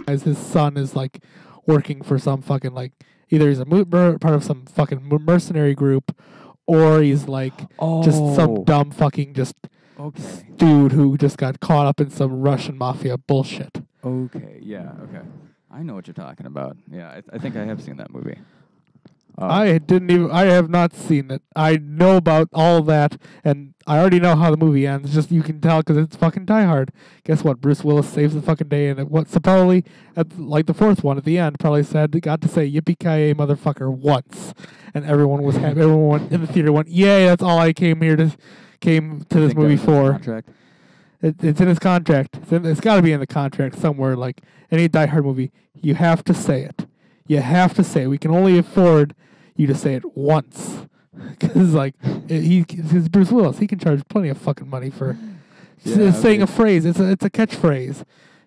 as his son is like working for some fucking like either he's a part of some fucking mercenary group, or he's like just some dumb fucking just dude who just got caught up in some Russian mafia bullshit. Okay, yeah, okay. I know what you're talking about. Yeah, I think I have seen that movie. I have not seen it. I know about all that, and I already know how the movie ends. Just you can tell because it's fucking Die Hard. Guess what? Bruce Willis saves the fucking day, and so probably like the fourth one at the end probably got to say "Yippee-ki-yay, motherfucker" once, and everyone was happy. Everyone in the theater went, "Yay! That's all I came to this movie for." Contract? It's in his contract. It's got to be in the contract somewhere. Like any Die Hard movie, you have to say it. You have to say it. We can only afford you to say it once, because like he's Bruce Willis. He can charge plenty of fucking money for saying a phrase. It's a catchphrase.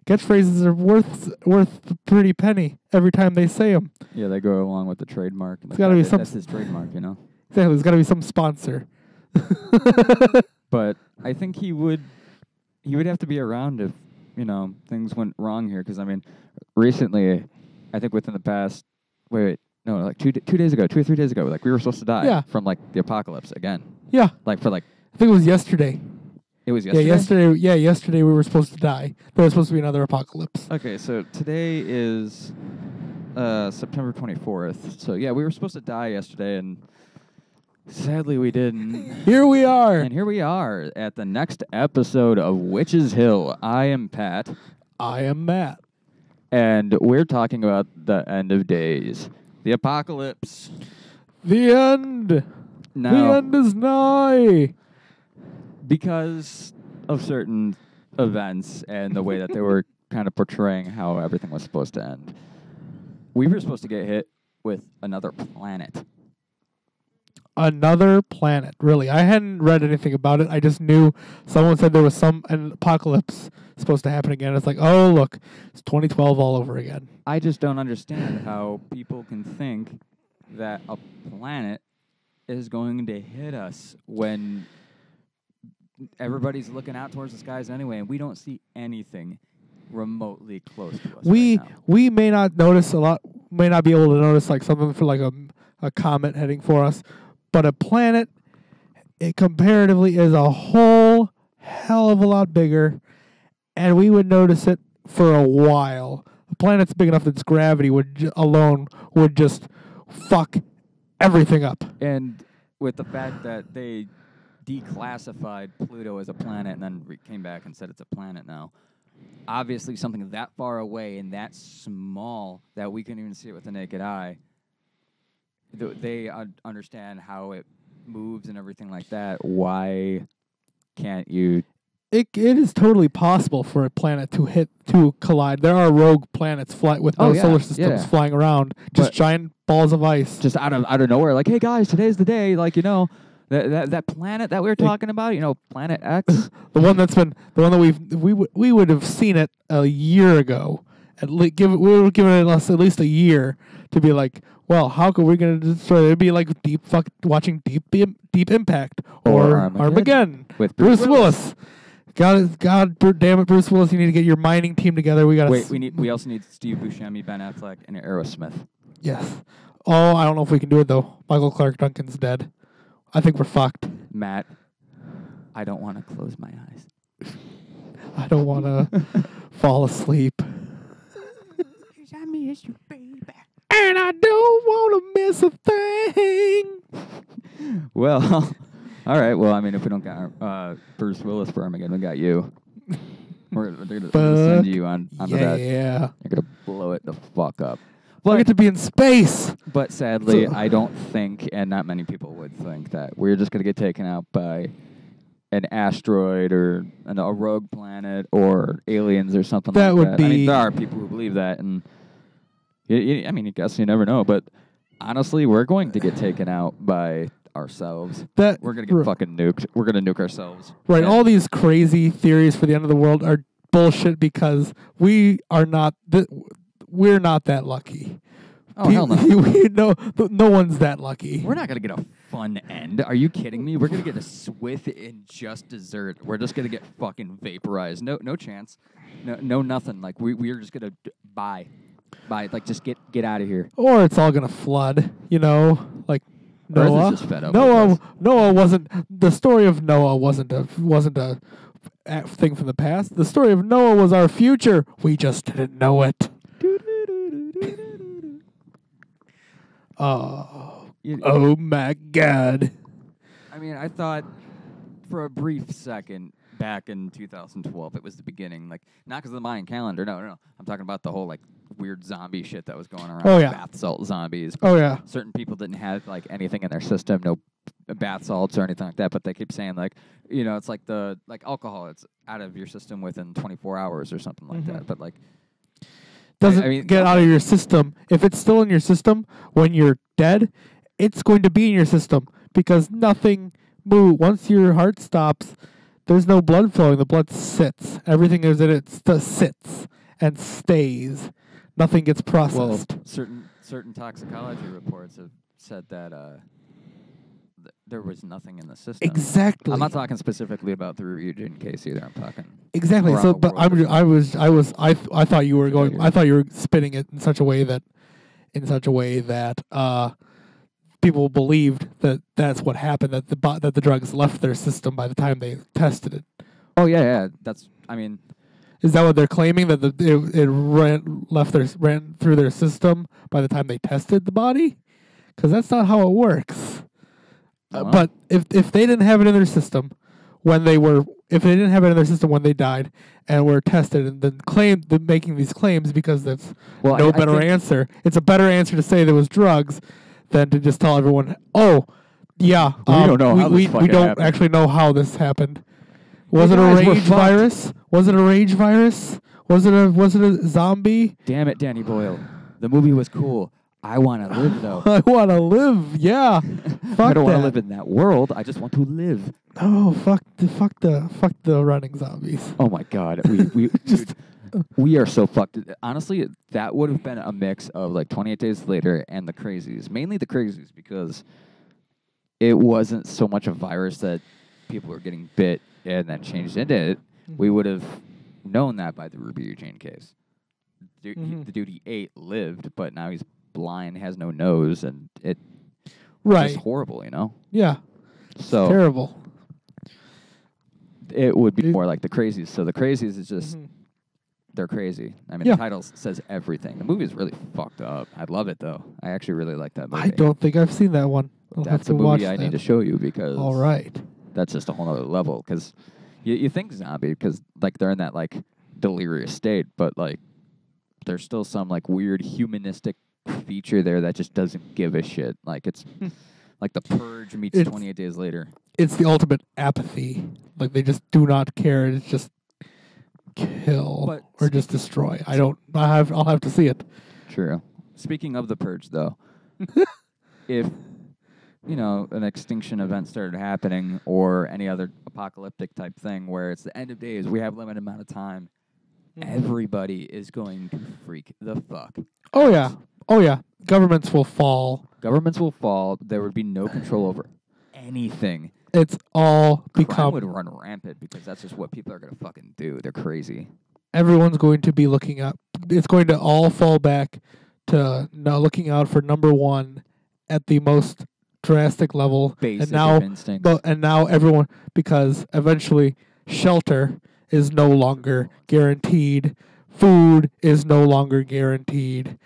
Catchphrases are worth a pretty penny every time they say them. Yeah, they go along with the trademark. It's got to be that's his trademark, you know. Exactly. There's got to be some sponsor. But I think he would have to be around if things went wrong here. Because I mean, recently, I think within the past like 2 days ago, 2 or 3 days ago, like we were supposed to die from like the apocalypse again. Yeah. Like for like I think it was yesterday. It was yesterday? Yesterday we were supposed to die. There was supposed to be another apocalypse. Okay, so today is September 24th. So yeah, we were supposed to die yesterday, and sadly we didn't. Here we are. And here we are at the next episode of Witch's Hill. I am Pat. I am Matt. And we're talking about the end of days. The apocalypse. The end. Now, the end is nigh. Because of certain events and the way that they were kind of portraying how everything was supposed to end, we were supposed to get hit with another planet. Another planet, really. I hadn't read anything about it. I just knew someone said there was an apocalypse supposed to happen again. It's like, oh, look, it's 2012 all over again. I just don't understand how people can think that a planet is going to hit us when everybody's looking out towards the skies anyway, and we don't see anything remotely close to us. We may not notice a lot, may not be able to notice like something for like a comet heading for us, but a planet, it comparatively is a whole hell of a lot bigger, and we would notice it for a while. A planet's big enough that its gravity alone would just fuck everything up. And with the fact that they declassified Pluto as a planet and then came back and said it's a planet now, obviously something that far away and that small that we couldn't even see it with the naked eye, they understand how it moves and everything like that. Why can't you? It is totally possible for a planet to collide. There are rogue planets with no solar systems flying around, just giant balls of ice, just out of nowhere. Like, hey guys, today's the day. Like, that planet that we were talking about, Planet X, the one that we would have seen it a year ago. We would have given it at least a year to be like, well, how could we going to destroy it? It'd be like watching Deep Impact or Armageddon with Bruce Willis. God damn it, Bruce Willis! You need to get your mining team together. We also need Steve Buscemi, Ben Affleck, and Aerosmith. Yes. Oh, I don't know if we can do it though. Michael Clark Duncan's dead. I think we're fucked. Matt, I don't want to close my eyes. I don't want to fall asleep. I miss you, baby. And I don't want to miss a thing. Well, all right. Well, I mean, if we don't got Bruce Willis for Armageddon, we got you. They're going to send you onto that. Yeah. You're going to blow it the fuck up. Well, I get to be in space. But sadly, I don't think, and not many people would think, that we're just going to get taken out by an asteroid or a rogue planet or aliens or something like that. Would be. I mean, there are people who believe that, and I mean, I guess you never know. But honestly, we're going to get taken out by ourselves. We're going to get fucking nuked. We're going to nuke ourselves. Right. All these crazy theories for the end of the world are bullshit because we are not. We're not that lucky. Oh, hell no. No one's that lucky. We're not going to get a fun end. Are you kidding me? We're going to get a swift and just dessert. We're just going to get fucking vaporized. No chance. No, nothing. Like we're just gonna buy, like just get out of here. Or it's all gonna flood. Like Earth is Noah. just fed up with us. Noah wasn't the story of Noah wasn't a thing from the past. The story of Noah was our future. We just didn't know it. Oh my God. I mean, I thought for a brief second back in 2012 it was the beginning, like not because of the Mayan calendar. No. I'm talking about the whole like weird zombie shit that was going around. Oh, yeah. Bath salt zombies. Oh yeah. Certain people didn't have like anything in their system, no bath salts or anything like that, but they keep saying like, it's like the alcohol, it's out of your system within 24 hours or something like that. But like Doesn't get out of your system. If it's still in your system when you're dead, it's going to be in your system because nothing moves. Once your heart stops, there's no blood flowing. The blood sits. Everything is in it sits and stays. Nothing gets processed. Well, certain toxicology reports have said that there was nothing in the system. Exactly. I'm not talking specifically about the Ryujin case either. I'm talking exactly. around So, the but world. I thought you were going. I thought you were spinning it in such a way that people believed that that's what happened. That the drugs left their system by the time they tested it. Oh yeah. I mean, is that what they're claiming, that it ran through their system by the time they tested the body? Because that's not how it works. But if they didn't have it in their system when they died and were tested and then making these claims because that's answer. It's a better answer to say there was drugs than to just tell everyone, oh, yeah, we don't know how this we don't happened. actually know how this happened. Was it a rage virus? Was it a rage virus? Was it a zombie? Damn it, Danny Boyle. The movie was cool. I want to live though. I want to live. Yeah. Fuck I don't want that. to live in that world. I just want to live. Oh, fuck the running zombies. Oh my God. We just we are so fucked. Honestly, that would have been a mix of like 28 Days Later and the Crazies. Mainly the Crazies because it wasn't so much a virus that people were getting bit and then changed into it. We would have known that by the Ruby Eugene case. The dude he ate lived, but now he's blind, has no nose, and it's just horrible, Yeah. So terrible. It would be more like the Crazies. So the Crazies is just they're crazy. I mean, the title says everything. The movie is really fucked up. I love it though. I actually really like that movie. I don't think I've seen that one. That's a movie I need to show you because all right, that's just a whole other level. Because you think zombie because like they're in that like delirious state, but like there's still some like weird humanistic feature there that just doesn't give a shit. Like it's like The Purge meets 28 Days Later. It's the ultimate apathy. Like they just do not care. It's just kill or just destroy. I'll have to see it. True. Speaking of The Purge, though, if an extinction event started happening or any other apocalyptic type thing where it's the end of days, we have limited amount of time. Everybody is going to freak the fuck. Oh yeah. Governments will fall. There would be no control over anything. It's all Crime would run rampant because that's just what people are going to fucking do. They're crazy. Everyone's going to be looking up. It's going to all fall back to now looking out for number one at the most drastic level. Basic instincts. And now everyone, because eventually shelter is no longer guaranteed. Food is no longer guaranteed.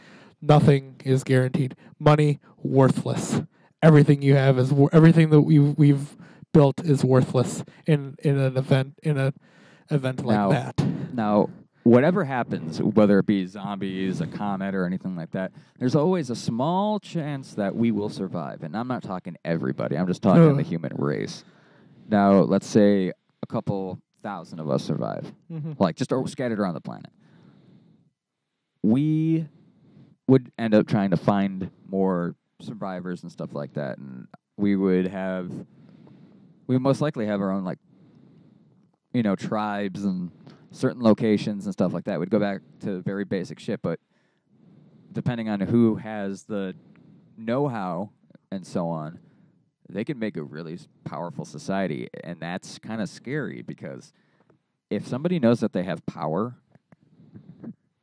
Nothing is guaranteed. Money, worthless. Everything you have is everything that we've built is worthless in an event like that. Now, whatever happens, whether it be zombies, a comet, or anything like that, there's always a small chance that we will survive. And I'm not talking everybody. I'm just talking the human race. Now, let's say a couple thousand of us survive, like just scattered around the planet. We would end up trying to find more survivors and stuff like that, and we would most likely have our own tribes and certain locations and stuff like that. We'd go back to very basic shit, but depending on who has the know-how and so on, they could make a really powerful society, and that's kind of scary because if somebody knows that they have power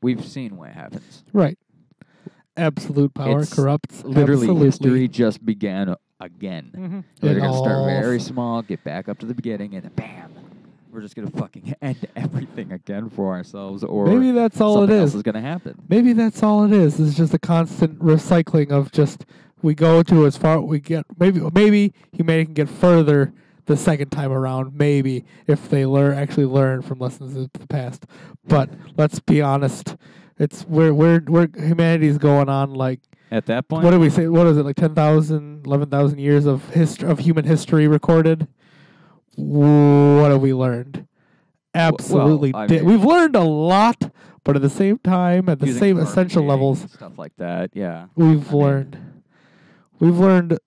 We've seen what happens. Right. Absolute power It's corrupts. Literally, absolutely. history just began again. Mhm. They're It going to start all- very small, get back up to the beginning, and then bam, we're just going to fucking end everything again for ourselves, or Maybe that's all it something else is. is going to happen. Maybe that's all it is. It's just a constant recycling of just we go to as far we get. Maybe humanity can get further the second time around. Maybe if they actually learn from lessons of the past. But let's be honest. It's we're humanity's going on like. At that point, What do we say? What is it, like 10,000, 11,000 years of human history recorded? What have we learned? Absolutely. I mean- We've learned a lot, but at the same time, at the using same essential farming levels, and stuff like that, yeah. we've I mean- learned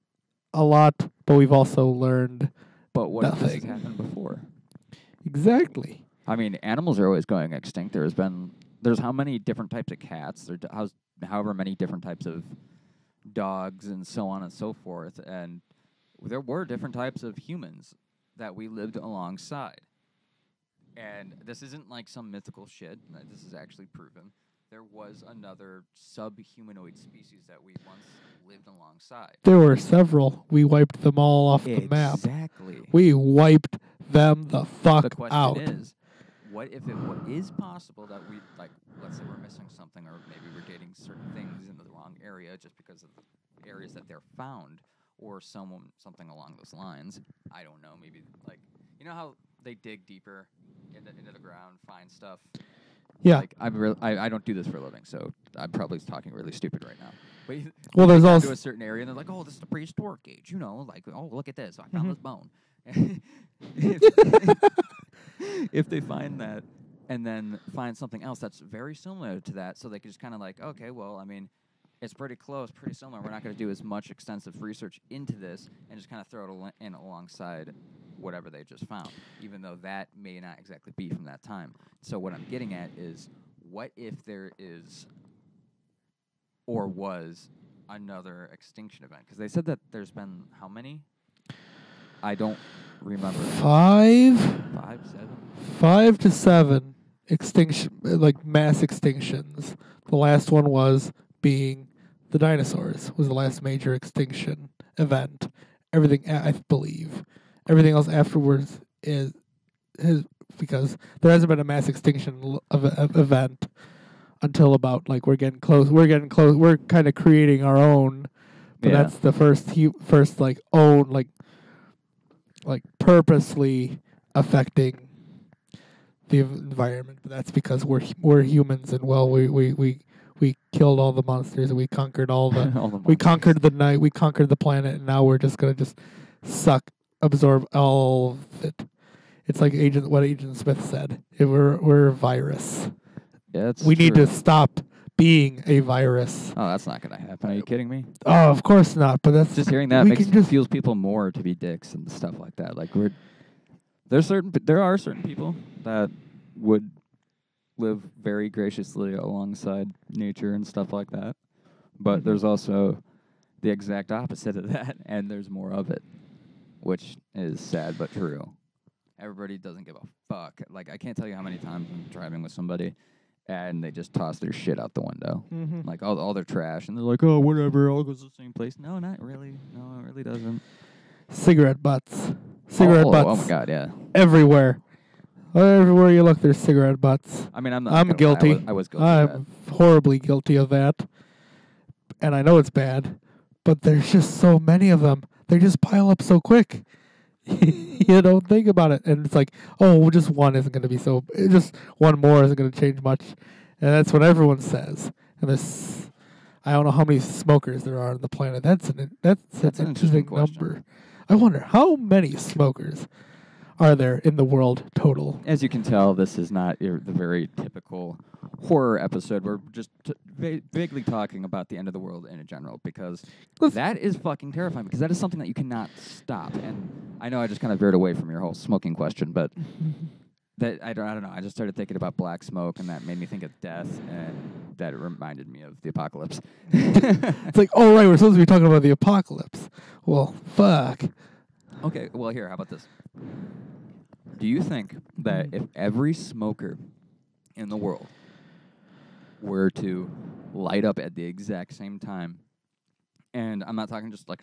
a lot, but we've also learned But what if this has nothing. happened before? exactly. I mean, animals are always going extinct. There's how many different types of cats? However many different types of dogs and so on and so forth. And there were different types of humans that we lived alongside. And this isn't like some mythical shit. This is actually proven. There was another sub-humanoid species that we once lived alongside. There were several. We wiped them all off the map. Exactly. We wiped them the fuck The question out. is, what if it is possible that we, like, let's say we're missing something, or maybe we're dating certain things in the wrong area just because of the areas that they're found, or something along those lines. I don't know. Maybe, like, you know how they dig deeper into the ground, find stuff. Yeah. Like, I don't do this for a living, so I'm probably talking really stupid right now. But Well, there's to also a certain area, and they're like, "Oh, this is the prehistoric age," you know, like, "Oh, look at this, I found this bone." If they find that and then find something else that's very similar to that, so they can just kind of like, okay, well, I mean, it's pretty close, pretty similar. We're not going to do as much extensive research into this and just kind of throw it in alongside whatever they just found, even though that may not exactly be from that time. So what I'm getting at is, what if there is or was another extinction event? Because they said that there's been how many? I don't remember. 5 7? 5 to 7 extinction, like mass extinctions. The last one was being the dinosaurs. Was the last major extinction event. Everything, I believe, everything else afterwards is because there hasn't been a mass extinction event until about, like, we're getting close. We're kind of creating our own, but Yeah. that's the first like own like purposely affecting the environment. But that's because we're humans, and we killed all the monsters, and we conquered all the All the we monsters. conquered the night, we conquered the planet, and now we're just gonna absorb all of it. It's like what Agent Smith said. We're a virus. Yeah, that's We need true. to stop being a virus. Oh, that's not going to happen. Are you kidding me? Oh, of course not. But that's Just hearing that we can just fuels people more to be dicks and stuff like that. Like, there are certain people that would live very graciously alongside nature and stuff like that. But Mhm. there's also the exact opposite of that, and there's more of it, which is sad but true. Everybody doesn't give a fuck. Like, I can't tell you how many times I'm driving with somebody and they just toss their shit out the window. Mhm. Like, all their trash, and they're like, "Oh, whatever, all goes to the same place." No, not really. No, it really doesn't. cigarette butts. Cigarette butts. Oh my god, yeah. Everywhere. Everywhere you look, there's cigarette butts. I mean, I'm I'm gonna lie, guilty. I was guilty of I'm horribly guilty of that. And I know it's bad, but there's just so many of them. They just pile up so quick. You don't think about it. And it's like, oh, just one isn't going to be just one more isn't going to change much. And that's what everyone says. And I don't know how many smokers there are on the planet. That's an interesting interesting question. number. I wonder how many smokers are there in the world total. As you can tell, this is not the very typical horror episode. We're just vaguely talking about the end of the world in general, because that is fucking terrifying, because that is something that you cannot stop. And I know I just kind of veered away from your whole smoking question, but that I don't know. I just started thinking about black smoke, and that made me think of death, and that reminded me of the apocalypse. It's like, oh, right, we're supposed to be talking about the apocalypse. Well, fuck. Okay, well, here, how about this? Do you think that if every smoker in the world were to light up at the exact same time, and I'm not talking just like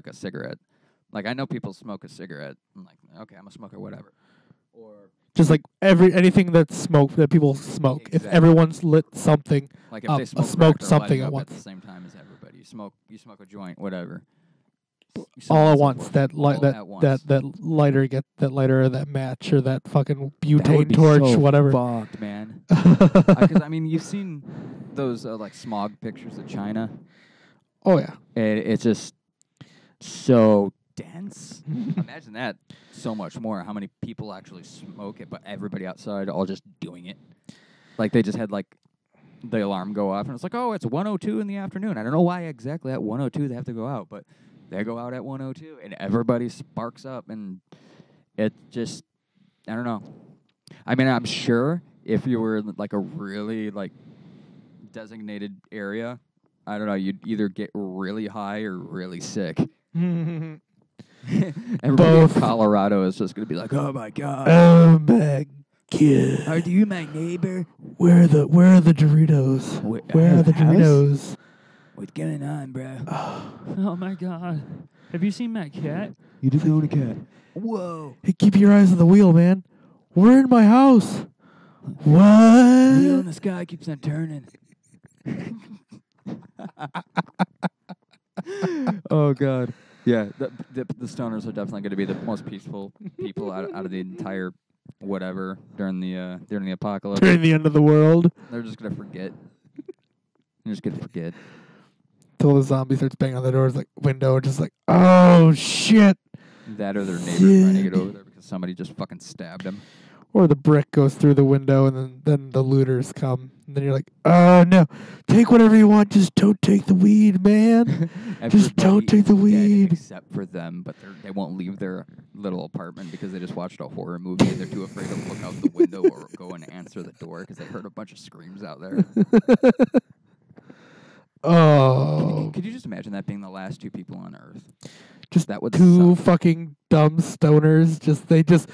a cigarette. Like, I know people smoke a cigarette. I'm like, okay, I'm a smoker, whatever. Or Just like anything that's smoked that people smoke. If Exactly. everyone's lit something, like if they smoke smoked crack, they're something lighting at up once. at the same time as everybody. You smoke a joint, whatever. So all on at and so once. forth. That All at once. that lighter or that match or that fucking That would butane be torch, so whatever. fucked, man. Because I mean, you've seen those like smog pictures of China. Oh yeah. It's just so dense. Imagine that so much more. How many people actually smoke it, but everybody outside all just doing it. Like they just had like the alarm go off, and it's like, oh, it's 1:02 in the afternoon. I don't know why exactly at 1:02 they have to go out, but they go out at 1:02, and everybody sparks up, and it just, I don't know. I mean, I'm sure if you were in like a really like designated area, I don't know, you'd either get really high or really sick. Everybody Both. in Colorado is just gonna be like, "Oh my god, Oh my god. are you my neighbor? Where are the Doritos? Where are the Doritos? What's going on, bro? Oh my god. Have you seen my cat? You just own a cat. Whoa, Hey, keep your eyes on the wheel, man. We're in my house. wheel in What? the sky keeps on turning." Oh god, yeah. The stoners are definitely going to be the most peaceful people out of the entire whatever during the apocalypse. During the end of the world, They're just gonna forget. They're just gonna forget. till the zombie starts banging on the doors, like window, just like, oh shit. That or their neighbor trying to get over there because somebody just fucking stabbed him. Or the brick goes through the window, and then the looters come, and then you're like, oh no, take whatever you want, just don't take the weed, man. Just don't Everybody take the is dead weed. except for them, but they won't leave their little apartment because they just watched a horror movie and they're too afraid to look out the window or go and answer the door because they heard a bunch of screams out there. Oh, Could you just imagine that being the last two people on Earth? just That would two suck. fucking dumb stoners.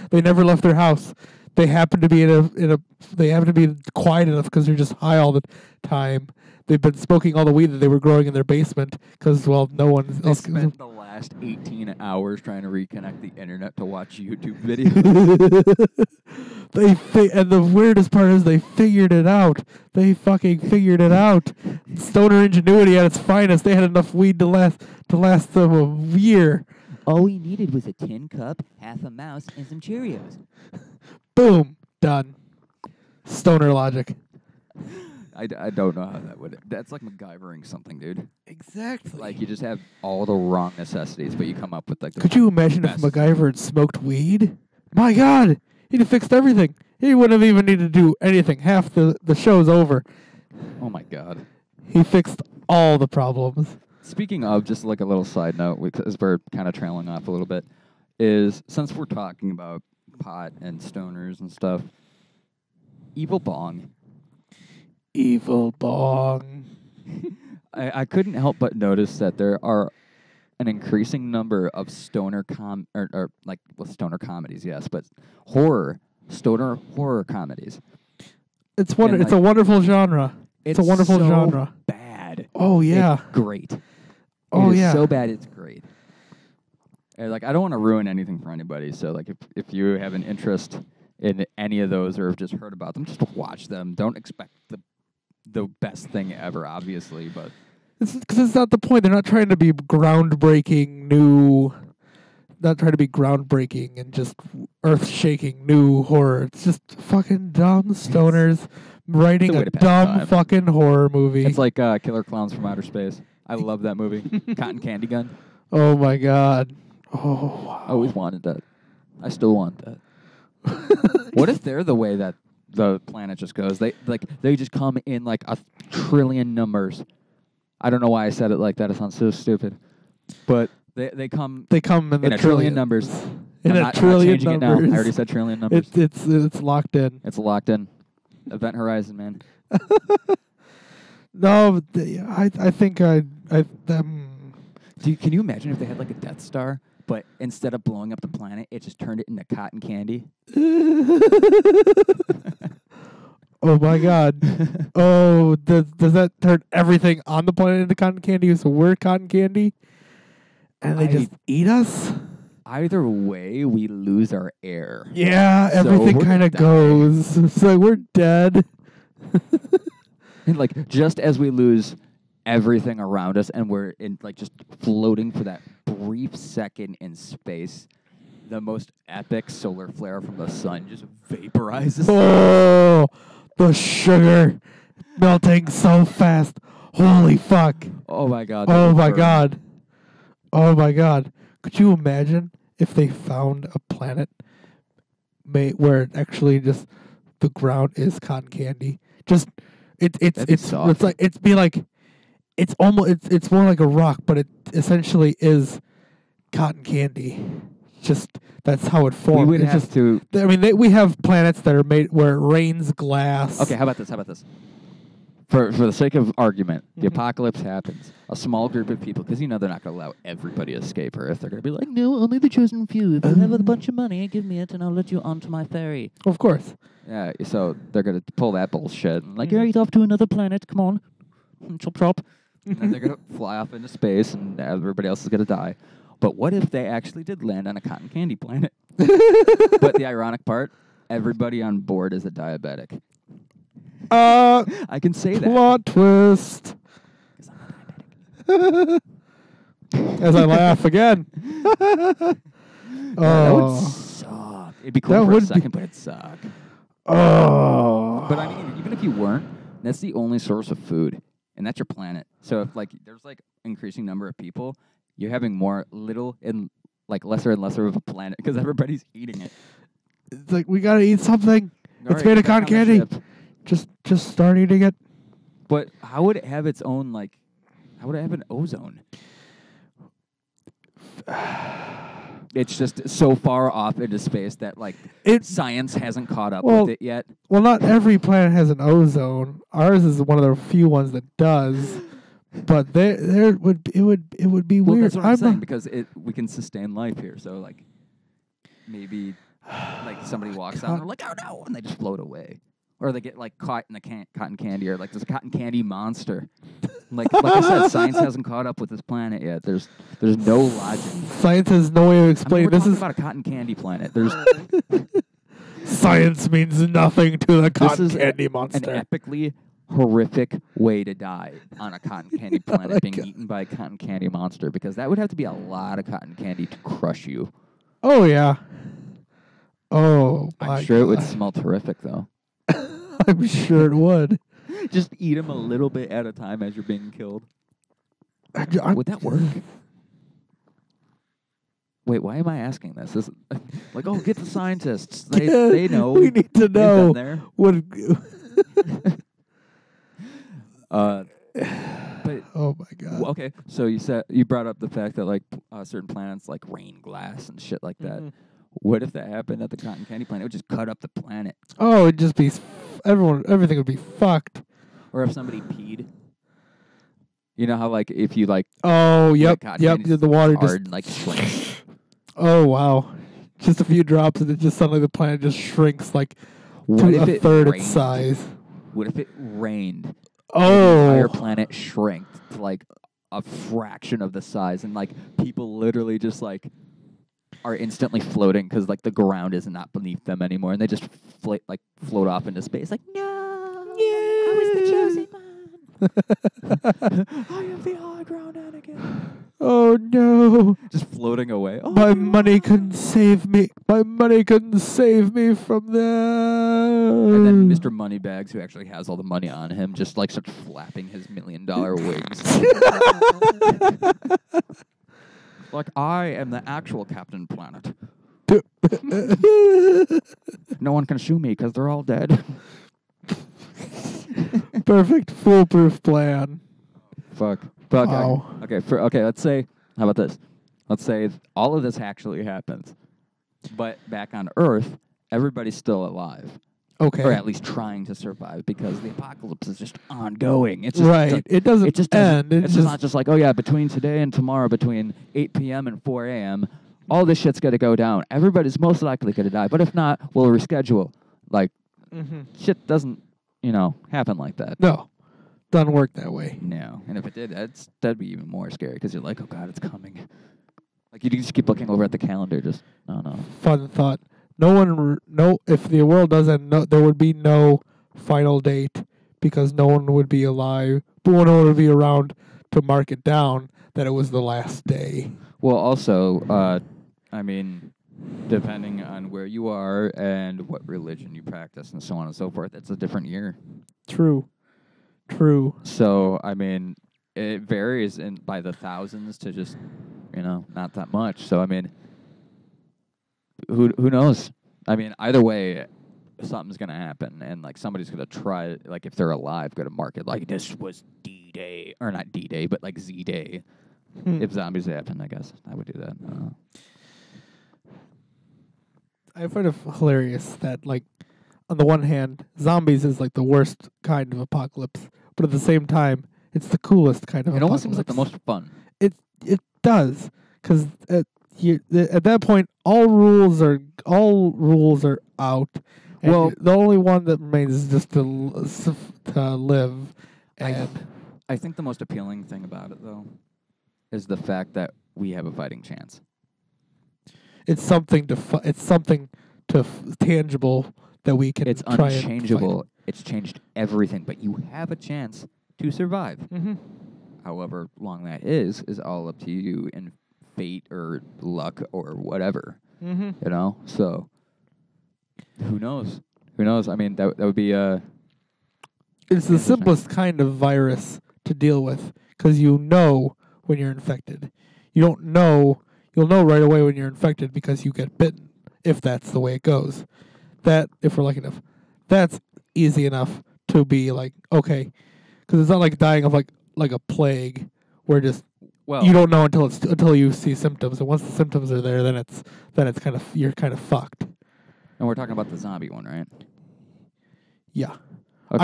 They never left their house. They happen to be they happen to be quiet enough because they're just high all the time. They've been smoking all the weed that they were growing in their basement because, well, no one They else. spent the last 18 hours trying to reconnect the internet to watch YouTube videos. And the weirdest part is they figured it out. They fucking figured it out. Stoner ingenuity at its finest. They had enough weed to last them a year. All we needed was a tin cup, half a mouse, and some Cheerios. Boom, done. Stoner logic. I don't know how that would. That's like MacGyvering something, dude. Exactly. Like you just have all the wrong necessities, but you come up with like. Could you imagine if best. MacGyver had smoked weed? My God, he'd have fixed everything. He wouldn't have even needed to do anything. Half the show's over. Oh my god. He fixed all the problems. Speaking of, just like a little side note, because we're kind of trailing off a little bit, is since we're talking about pot and stoners and stuff, Evil Bong. Evil bong. I couldn't help but notice that there are an increasing number of stoner stoner comedies, yes, but stoner horror comedies. It's And, it's a wonderful genre. It's a wonderful so genre. Bad. Oh yeah. It's great. Oh It is yeah. so bad it's great. And, like, I don't want to ruin anything for anybody, so like if you have an interest in any of those or have just heard about them, just watch them. Don't expect the best thing ever, obviously, but Because it's not the point. They're not trying to be groundbreaking new. Not trying to be groundbreaking and just earth-shaking new horror. It's just fucking dumb stoners writing It's a way a to pass dumb time. fucking horror movie. it's like Killer Clowns from Outer Space. I love that movie. Cotton Candy Gun. Oh my god. Oh wow. I always wanted that. I still want that. What if they're the way that the planet just goes? They just come in like a trillion numbers. I don't know why I said it like that. It sounds so stupid. But they come They come in in the a trillion numbers. In I'm a not trillion changing numbers. it now. I already said trillion numbers. It's locked in. It's locked in. Event Horizon, man. No, but I think Can you imagine if they had like a Death Star, but instead of blowing up the planet, it just turned it into cotton candy? Oh my God. Oh, does that turn everything on the planet into cotton candy? So we're cotton candy, and they just eat us. Either way, we lose our air. Yeah, So everything we're kind of dying. goes. It's like we're dead. And like just as we lose everything around us and we're in like just floating for that brief second in space, the most epic solar flare from the sun just vaporizes. Oh, the sugar melting so fast. Holy fuck. Oh my god. Oh that my would burn. God. Oh my God. Could you imagine if they found a planet where it actually just the ground is cotton candy? Just That'd be soft. it's like it's almost it's more like a rock, but it essentially is cotton candy. Just that's how it forms. We would It's have just, to. I mean, we have planets that are made where it rains glass. Okay, how about this? For the sake of argument, the Mhm. apocalypse happens. A small group of people, because they're not going to allow everybody to escape Earth. They're going to be like, no, only the chosen few. If you have a bunch of money, give me it, and I'll let you onto my ferry. Of course. Yeah, so they're going to pull that bullshit. And like, Mhm. yeah, he's off to another planet. Come on, chop chop. And then they're going to fly off into space, and everybody else is going to die. But what if they actually did land on a cotton candy planet? But the ironic part, everybody on board is a diabetic. I can say that. Plot twist. 'Cause I'm a diabetic. As I laugh again. That would Oh. suck. It'd be cool That for a would be- second, but it'd suck. Oh. But I mean, even if you weren't, that's the only source of food, and that's your planet. So if like there's like increasing number of people, you're having more little and like lesser and lesser of a planet because everybody's eating it. It's like we gotta eat something. All It's made of get back cotton on the candy. ship. Just start eating it. But how would it have its own like? How would it have an ozone? It's just so far off into space that like It's science hasn't caught up Well, with it yet. well, not every planet has an ozone. Ours is one of the few ones that does. But there would it would be Well, weird. that's what I'm saying not- because we can sustain life here. So like maybe like somebody walks out and they're like, oh no, and they just float away. Or they get like caught in the cotton candy, or like there's a cotton candy monster. like I said, science hasn't caught up with this planet yet. There's no logic. Science has no way of I mean, explaining. we're This talking is about a cotton candy planet. There's science means nothing to the cotton is candy an monster. epically horrific way to die on a cotton candy planet, my being God. eaten by a cotton candy monster, because that would have to be a lot of cotton candy to crush you. Oh yeah. Oh my I'm sure it would God. smell terrific though. I'm sure it would. Just eat them a little bit at a time as you're being killed. I'm- Would that work? Wait, why am I asking this? Like, oh, get the scientists. They know. We need to They've been know there. what. But Oh my God. well, okay, so you brought up the fact that like certain planets like rain glass and shit like that. Mhm. What if that happened at the cotton candy planet? It would just cut up the planet. Oh, it'd just be everything would be fucked. Or if somebody peed. You know how like if you like Oh, Yeah, yep, cotton yep. candy's The water just. hard like shrinks. Oh wow, just a few drops and it just suddenly the planet just shrinks like What to if a it third its rained? size. What if it rained? The entire Oh, planet shrank to like a fraction of the size, and like people literally just like are instantly floating because like the ground is not beneath them anymore, and they just float off into space. Like no, I was the chosen one. I am the high ground, Anakin. oh no! Just floating away. Oh, My money couldn't save me. My money couldn't save me from them. And then Mr. Moneybags, who actually has all the money on him, just like starts flapping his $1 million wings. Like, I am the actual Captain Planet. No one can sue me because they're all dead. Perfect foolproof plan. Fuck. But okay. Wow. Okay, let's say, how about this? Let's say all of this actually happens. But back on Earth, everybody's still alive. Okay. Or at least trying to survive because the apocalypse is just ongoing. It's just Right. like, It doesn't it just doesn't- end. It's just not just like, oh yeah, between today and tomorrow, between 8 p.m. and 4 a.m., all this shit's going to go down. Everybody's most likely going to die. But if not, we'll reschedule. Like, Mhm. shit doesn't happen like that. No, doesn't work that way. No, and if it did, that'd be even more scary because you're like, oh god, it's coming. Like you just keep looking over at the calendar, just no. Fun thought. If the world does end, there would be no final date because no one would be alive, but no one would be around to mark it down that it was the last day. Well, also, depending on where you are and what religion you practice and so on and so forth, it's a different year. True. So, it varies by the thousands to just, not that much. So, who knows? Either way, something's going to happen. And, like, somebody's going to try, like, if they're alive, go to market. Like, this was D-Day. Or not D-Day, but, like, Z-Day. If zombies happen, I guess I would do that. I don't know. I find it hilarious that, like, on the one hand, zombies is, like, the worst kind of apocalypse. But at the same time, it's the coolest kind of apocalypse. It almost seems like the most fun. It does. Because at that point, all rules are out. And Well, the only one that remains is just to live. And I think the most appealing thing about it, though, is the fact that we have a fighting chance. it's something tangible that we can. It's try unchangeable. And It's changed everything, but you have a chance to survive. fight. However long that is all up to you and fate or luck or whatever. So who knows? That would be It's the Interesting. simplest kind of virus to deal with because you know when you're infected. You don't know. You'll know right away when you're infected because you get bitten. If that's the way it goes, that if we're lucky enough, that's easy enough to be like okay, because it's not like dying of like a plague where just well. you don't know until you see symptoms, and once the symptoms are there, then it's kind of you're kind of fucked. And we're talking about the zombie one, right? Yeah. Okay.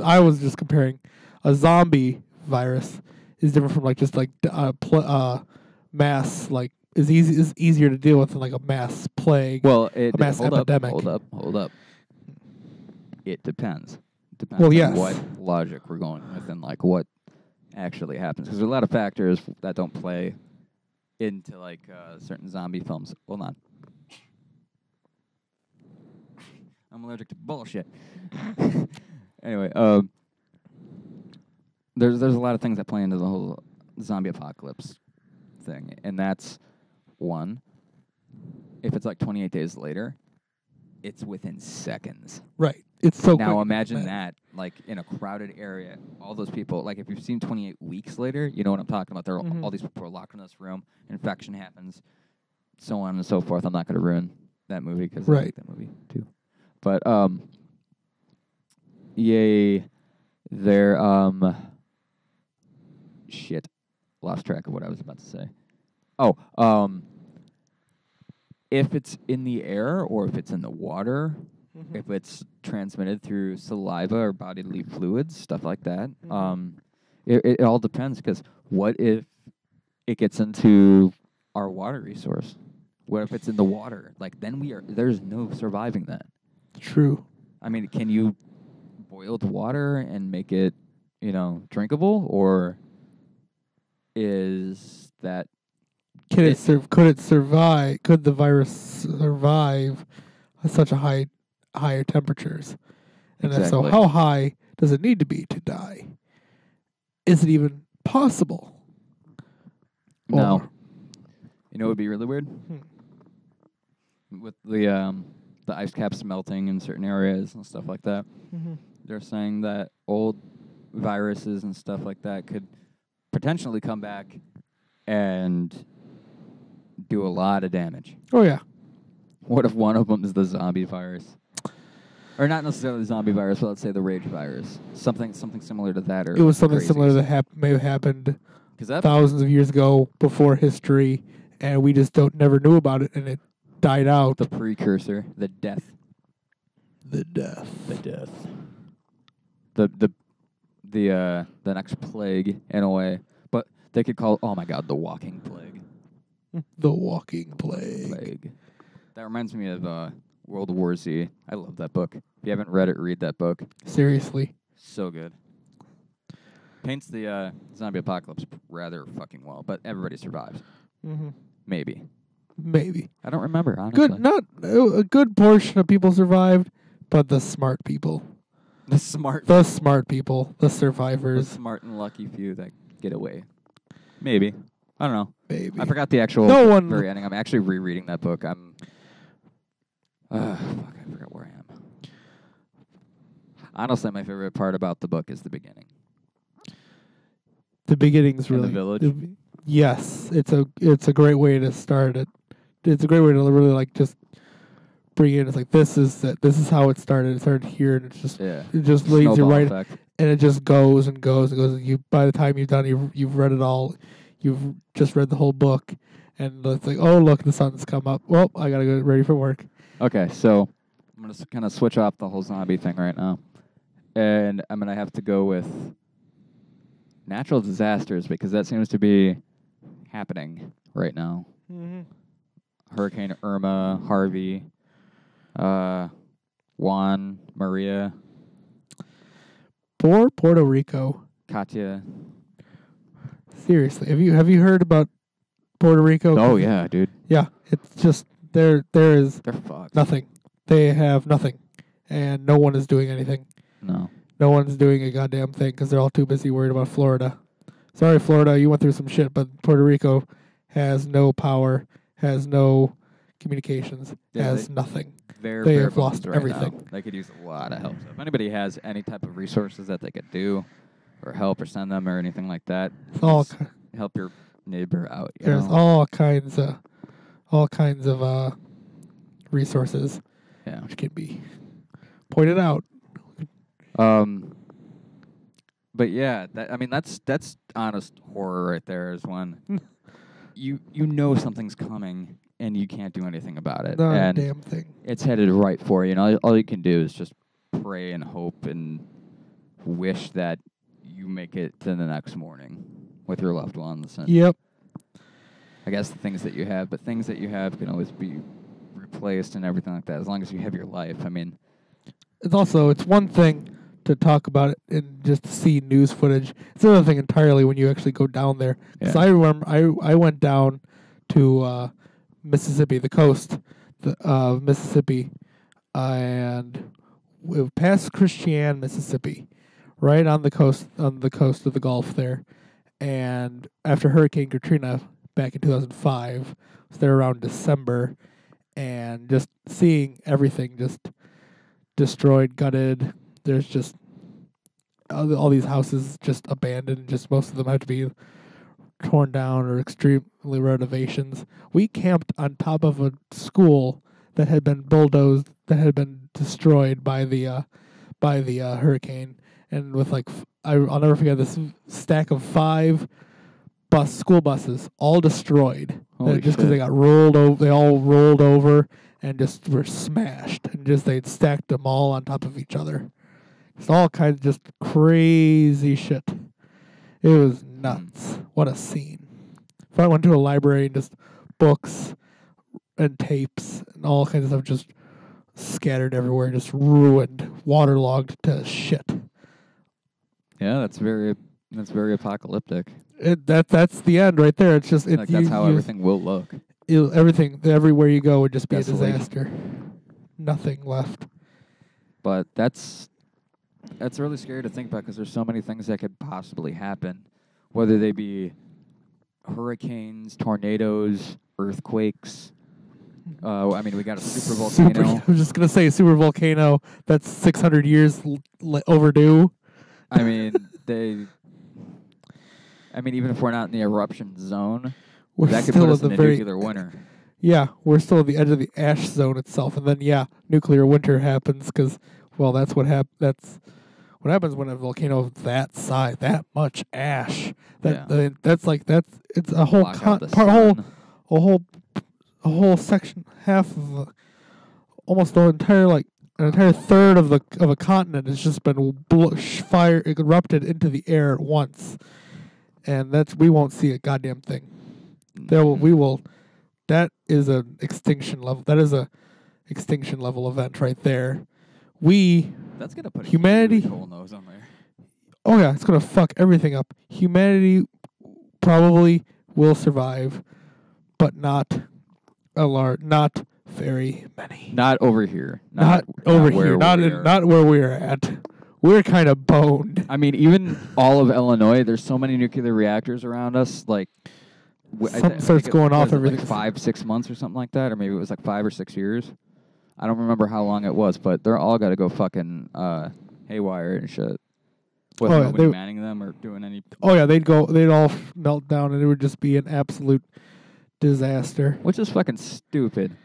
I was just comparing a zombie virus is different from like just like mass like is easier to deal with than like a mass plague. Well, a mass epidemic. Hold up. It depends. Depends Well, on yes. what logic we're going with and like what actually happens. Because there's a lot of factors that don't play into like certain zombie films. Hold on. I'm allergic to bullshit. Anyway, there's a lot of things that play into the whole zombie apocalypse thing, and that's one. If it's like 28 days later, it's within seconds. Right. It's so Now quick. imagine that, like in a crowded area, all those people. Like if you've seen 28 weeks later, you know what I'm talking about. There are all these people are locked in this room. Infection happens, so on and so forth. I'm not going to ruin that movie because I like that movie too. But shit, lost track of what I was about to say. Oh, if it's in the air or if it's in the water, if it's transmitted through saliva or bodily fluids, stuff like that. It all depends because what if it gets into our water resource? What if it's in the water? Like then there's no surviving that. True. Can you boil the water and make it, drinkable, or is that Could it survive? Could the virus survive at such a higher temperatures? And so, Exactly. how high does it need to be to die? Is it even possible? no? Or- You know, it would be really weird with the ice caps melting in certain areas and stuff like that. They're saying that old viruses and stuff like that could potentially come back and do a lot of damage. Oh yeah. What if one of them is the zombie virus? Or not necessarily the zombie virus, but let's say the rage virus. Something similar to that. Or It was something crazies. similar that may have happened 'Cause that thousands of years ago before history, and we just never knew about it, and it died out. the precursor, the death. The death. The next plague in a way. But they could call it, oh my god, the walking plague. The walking plague. That reminds me of World War Z. I love that book. If you haven't read it, read that book. Seriously. So good. Paints the zombie apocalypse rather fucking well, but everybody survives. Mm-hmm. Maybe. Maybe. I don't remember, honestly. Good. Not a good portion of people survived, but the smart people. The smart people, the the survivors. smart and lucky few that get away. Maybe. I don't know. Maybe. I forgot the actual very ending. I'm actually rereading that book. I forgot where I am. Honestly, my favorite part about the book is the beginning. The beginning's In the really village? Yes, it's a great way to start it. It's a great way to really like just bring in. It's like this is it. This is how it started. It started here, and it's just Yeah. it just leads you Snowball right, effect. and it just goes and goes and goes. And you by the time you've done, you've read it all. You've just read the whole book, and it's like, oh look, the sun's come up. Well, I gotta get ready for work. Okay, so I'm going to kind of switch off the whole zombie thing right now. And I'm going to have to go with natural disasters because that seems to be happening right now. Mm-hmm. Hurricane Irma, Harvey, Juan, Maria, Poor Puerto Rico. Katia. Seriously, have you heard about Puerto Rico? Oh, yeah, dude. Yeah, it's just there is They're fucked. nothing. They have nothing, and no one is doing anything. No. No one's doing a goddamn thing because they're all too busy worried about Florida. Sorry, Florida, you went through some shit, but Puerto Rico has no power, has no communications, Yeah, has nothing. They're They bare have lost bones right now. everything. They could use a lot of help. So if anybody has any type of resources that they could do or help or send them or anything like that, It's all please help your neighbor out. You there's know? all kinds of resources Yeah. which can be pointed out. But yeah, that's honest horror right there. Is when you know something's coming and you can't do anything about it, Not a and damn thing. it's headed right for you. And all you can do is just pray and hope and wish that you make it to the next morning with your loved ones. And Yep. I guess the things that you have, but things that you have can always be replaced and everything like that. As long as you have your life. I mean, It's one thing to talk about it and just to see news footage. It's another thing entirely when you actually go down there. Because Yeah. I remember I went down to Mississippi, the coast of Mississippi, and we passed Christian, Mississippi, right on the coast of the Gulf there. And after Hurricane Katrina back in 2005, was there around December, and just seeing everything just destroyed, gutted. There's just all these houses just abandoned. Just most of them have to be torn down or extremely renovations. We camped on top of a school that had been bulldozed, that had been destroyed by the hurricane, and with I'll never forget this stack of 5 school buses, all destroyed. Holy Just because shit. they got rolled over, they all rolled over and just were smashed, and just they'd stacked them all on top of each other. It's all kinds of just crazy shit. It was nuts. What a scene. If I went to a library and just books and tapes and all kinds of stuff just scattered everywhere, just ruined, waterlogged to shit. yeah, that's very apocalyptic. That's the end right there. It's just That's how everything will look. everything everywhere you go would just be Desolation. a disaster. Nothing left. But that's really scary to think about because there's so many things that could possibly happen, whether they be hurricanes, tornadoes, earthquakes. We got a super volcano. I was just gonna say super volcano. That's 600 years overdue. Even if we're not in the eruption zone, We're that could still put at us the in a very nuclear winter. yeah. We're still at the edge of the ash zone itself, and then nuclear winter happens because that's what That's what happens when a volcano of that size, that much ash. It's a whole Block out the sun. a whole section, half of almost an entire third of a continent has just been fire erupted into the air at once, and we won't see a goddamn thing. That is an extinction level. extinction level event right there. We, That's gonna put Humanity- a huge hole nose on there. oh yeah, it's gonna fuck everything up. Humanity probably will survive, but not not very many. Not over here. Not over where here. Not we in, are. not where we're at. We're kind of boned. I mean, even all of Illinois, there's so many nuclear reactors around us. Like, Something starts going off every like 5-6 months or something like that, or maybe it was like 5 or 6 years. I don't remember how long it was, but they're all got to go fucking haywire and shit. With Oh, yeah, nobody they- manning them or doing any. Oh yeah, they'd all melt down, and it would just be an absolute disaster. Which is fucking stupid.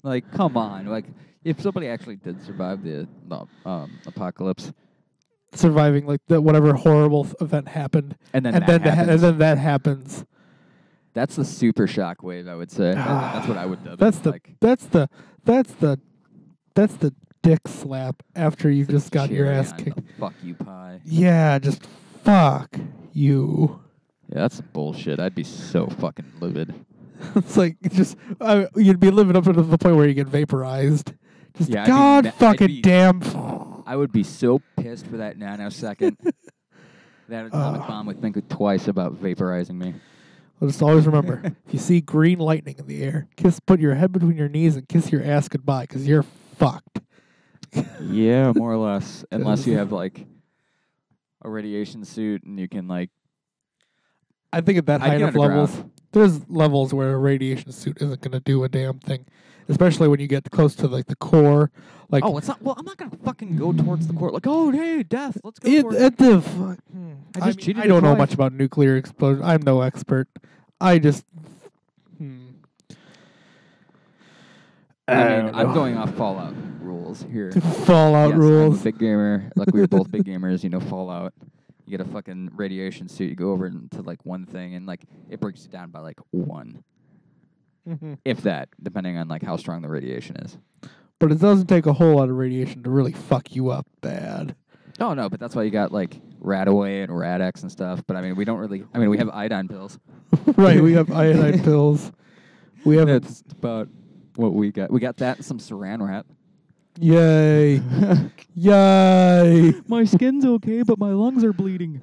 Like, come on. Like, if somebody actually did survive the apocalypse, Surviving like whatever horrible event happened, and then and that then happens, and then that happens. that's the super shock wave, I would say. That's what I would dub That's it. the like, that's the dick slap after you the just got your cherry ass on the kicked. Fuck you pie. Yeah, just fuck you. Yeah, that's bullshit. I'd be so fucking livid. It's like you'd be living up to the point where you get vaporized. Just Yeah, I'd be God ma- I'd fucking be- damn. I would be so pissed for that nanosecond. That atomic bomb would think twice about vaporizing me. Well, just always remember, if you see green lightning in the air, put your head between your knees and kiss your ass goodbye, because you're fucked. Yeah, more or less. Unless you have like a radiation suit and you can like. I think at that I'd high get enough levels, underground. there's levels where a radiation suit isn't going to do a damn thing, especially when you get close to like the core. Like Oh, it's not. Well, I'm not gonna fucking go towards the court. Like, oh, hey, death. Let's go. it, for it. at the. I just cheated I don't his know wife. much about nuclear explosion. I'm no expert. I just. I mean, don't I'm know. going off Fallout rules here. Fallout Yes, rules. I'm a big gamer. Like we were both big gamers. You know, Fallout. You get a fucking radiation suit. You go over into like one thing, and like it breaks it down by like one, if that, depending on like how strong the radiation is. But it doesn't take a whole lot of radiation to really fuck you up bad. Oh no, but that's why you got like Radaway and Radex and stuff. But I mean, we don't really. I mean, we have iodine pills. Right, we have iodine pills. We have That's about what we got. We got that and some Saran wrap. yay, yay. My skin's okay, but my lungs are bleeding.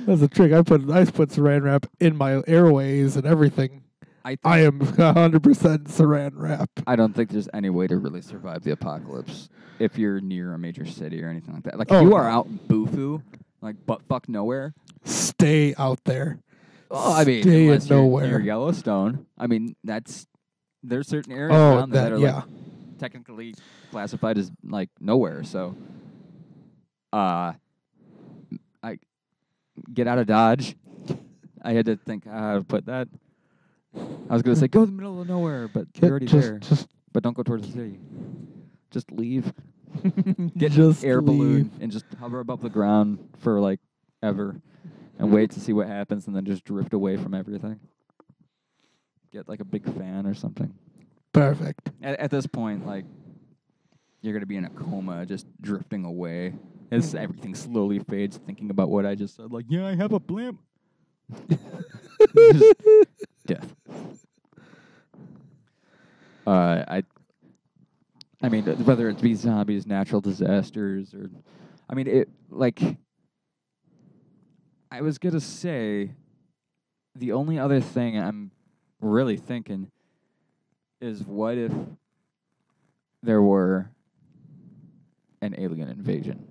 That's a trick. I put Saran wrap in my airways and everything. I am 100% Saran wrap. I don't think there's any way to really survive the apocalypse if you're near a major city or anything like that. Like, Oh, if you no. are out in Bufu, like butt fuck nowhere. Stay out there. Oh, I mean, Stay in unless you're nowhere. near Yellowstone. I mean, there's certain areas Oh, around there that are yeah. like technically classified as like nowhere. So, I get out of Dodge. I had to think how to put that. I was gonna say go to the middle of nowhere, but you're already there. Just But don't go towards the city. Just leave. Get just air leave. balloon and just hover above the ground for like ever, and wait to see what happens, and then just drift away from everything. Get like a big fan or something. Perfect. At this point, like you're gonna be in a coma, just drifting away as everything slowly fades. Thinking about what I just said, like, yeah, I have a blimp. Just death. I mean, whether it be zombies, natural disasters, or, I mean, it like. I was gonna say, the only other thing I'm really thinking is, what if there were an alien invasion?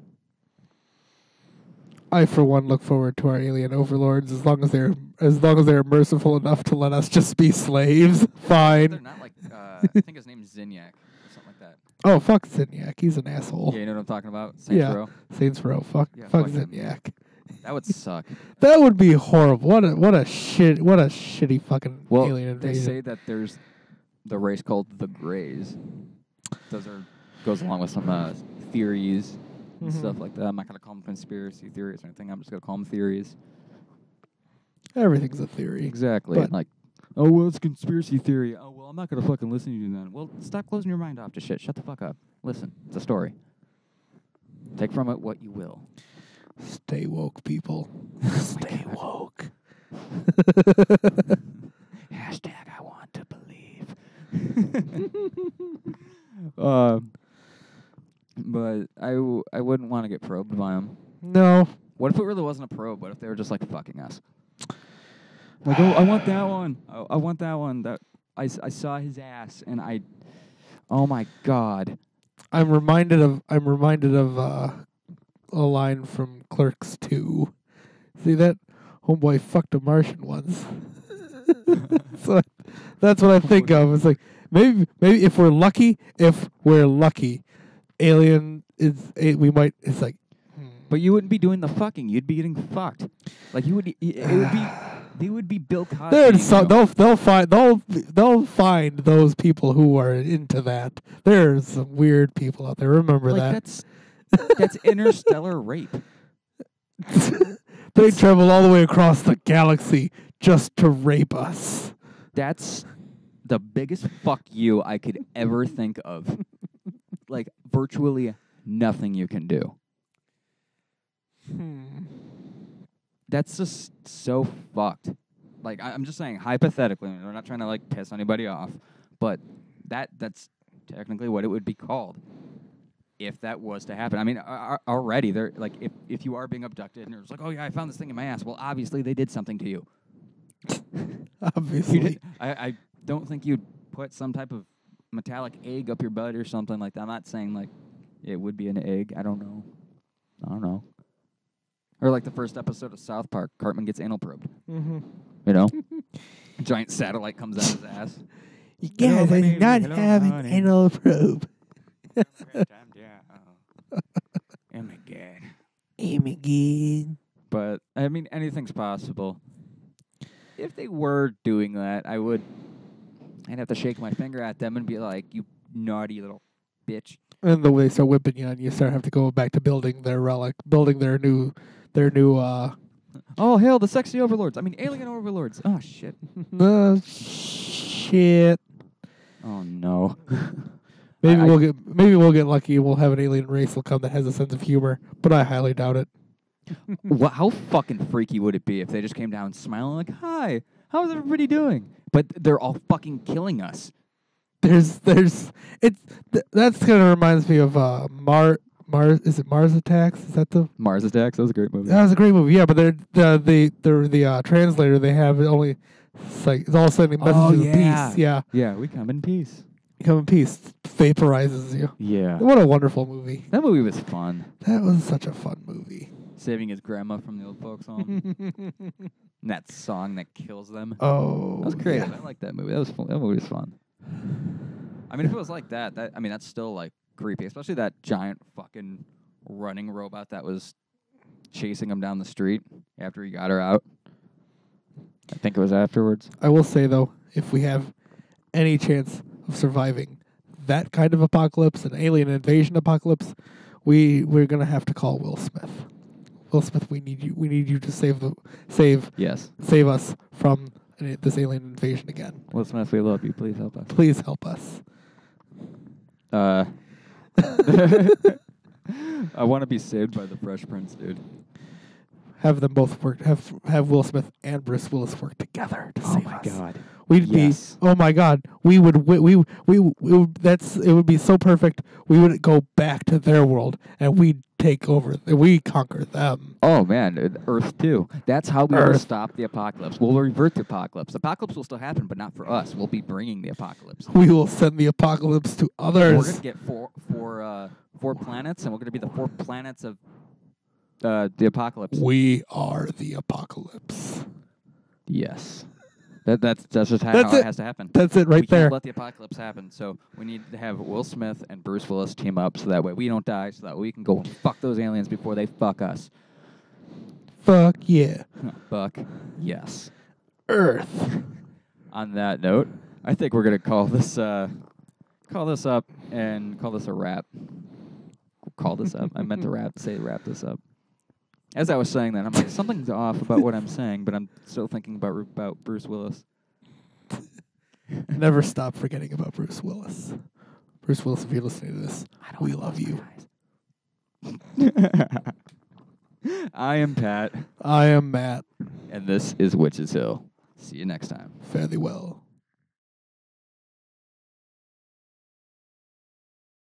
I, for one, look forward to our alien overlords as long as they're merciful enough to let us just be slaves. They're Fine. not like I think his name's Zinyak or something like that. Oh, fuck Zinyak. He's an asshole. Yeah, you know what I'm talking about? Saints Yeah. Row. Saints Row. Fuck Yeah, fuck fuck him. Zinyak. That would suck. That would be horrible. What a shitty fucking Well, alien they invasion. say that there's the race called the Greys. Goes along with some theories and stuff like that. I'm not gonna call them conspiracy theories or anything. I'm just gonna call them theories. Everything's a theory. Exactly. But- And like, oh well, it's conspiracy theory. Oh well, I'm not gonna fucking listen to you then. Well, stop closing your mind off to shit. Shut the fuck up. Listen, it's a story. Take from it what you will. Stay woke, people. Stay woke. Hashtag I want to believe. But I wouldn't want to get probed by them. No. What if it really wasn't a probe? What if they were just like fucking us? Like, oh, I want that one. I want that one. That I saw his ass, and oh my god. I'm reminded of a line from Clerks 2. See that? Homeboy fucked a Martian once. So that's what I think of. It's like maybe if we're lucky, Alien is we might. It's like. But you wouldn't be doing the fucking. You'd be getting fucked. Like you would. It would be. They would be Bill Cosby. They'll find those people who are into that. There's some weird people out there. Remember like that's interstellar rape. They travel all the way across the galaxy just to rape us. That's the biggest fuck you I could ever think of. Like virtually nothing you can do. That's just so fucked. Like I'm just saying hypothetically, we're not trying to like piss anybody off, but that's technically what it would be called if that was to happen. I mean, already they're like if you are being abducted and it's like, oh yeah, I found this thing in my ass. Well, obviously they did something to you. Obviously, I don't think you'd put some type of metallic egg up your butt or something like that. I'm not saying like it would be an egg. I don't know. Or like the first episode of South Park, Cartman gets anal probed. Mm-hmm. You know? A giant satellite comes out of his ass. You guys, I do not have an anal probe. Oh my god. Oh my god. But, I mean, anything's possible. If they were doing that, I'd have to shake my finger at them and be like, you naughty little bitch. And the way they start whipping you, and you start having to go back to building their relic, building their new Oh, hell, the sexy overlords. I mean, alien overlords. Oh, shit. Shit. Oh, no. Maybe we'll get lucky and we'll have an alien race will come that has a sense of humor, but I highly doubt it. How fucking freaky would it be if they just came down smiling like, hi, how's everybody doing? But they're all fucking killing us. That's kind of reminds me of is it Mars Attacks? Is that the Mars Attacks? That was a great movie. That was a great movie. Yeah, but they're the translator they have only it's all sending messages of peace. Yeah. Yeah, we come in peace. Come in peace vaporizes you. Yeah. What a wonderful movie. That movie was fun. That was such a fun movie. Saving his grandma from the old folks home. And that song that kills them. Oh. That was creative. Yeah. I like that movie. That was fun. That movie was fun. I mean, if it was like that, that's still like creepy, especially that giant fucking running robot that was chasing him down the street after he got her out. I think it was afterwards. I will say though, if we have any chance of surviving that kind of apocalypse, an alien invasion apocalypse, we're gonna have to call Will Smith. Will Smith, we need you. We need you to save us from this alien invasion again. Will Smith, we love you. Please help us. Please help us. I want to be saved by the Fresh Prince, dude. Have them both work. Have Will Smith and Bruce Willis work together to save us. Oh my god. We'd be. Oh my god. We would. We it would be so perfect. We would go back to their world and we'd take over. We conquer them. Oh man, Earth 2. That's how we will stop the apocalypse. We'll revert the apocalypse. The apocalypse will still happen, but not for us. We'll be bringing the apocalypse. We will send the apocalypse to others. We're gonna get four planets, and we're gonna be the 4 planets of the apocalypse. We are the apocalypse. Yes. That's just how it has to happen. That's it right we there. Can't let the apocalypse happen. So we need to have Will Smith and Bruce Willis team up so that way we don't die, so that we can go and fuck those aliens before they fuck us. Fuck yeah. Fuck yes. Earth. On that note, I think we're gonna call this up and call this a wrap. Call this up. I meant to wrap this up. As I was saying that, I'm like, something's off about what I'm saying, but I'm still thinking about Bruce Willis. Never stop forgetting about Bruce Willis. Bruce Willis, if you're listening to this, we love you. I am Pat. I am Matt. And this is Witches Hill. See you next time. Fare thee well.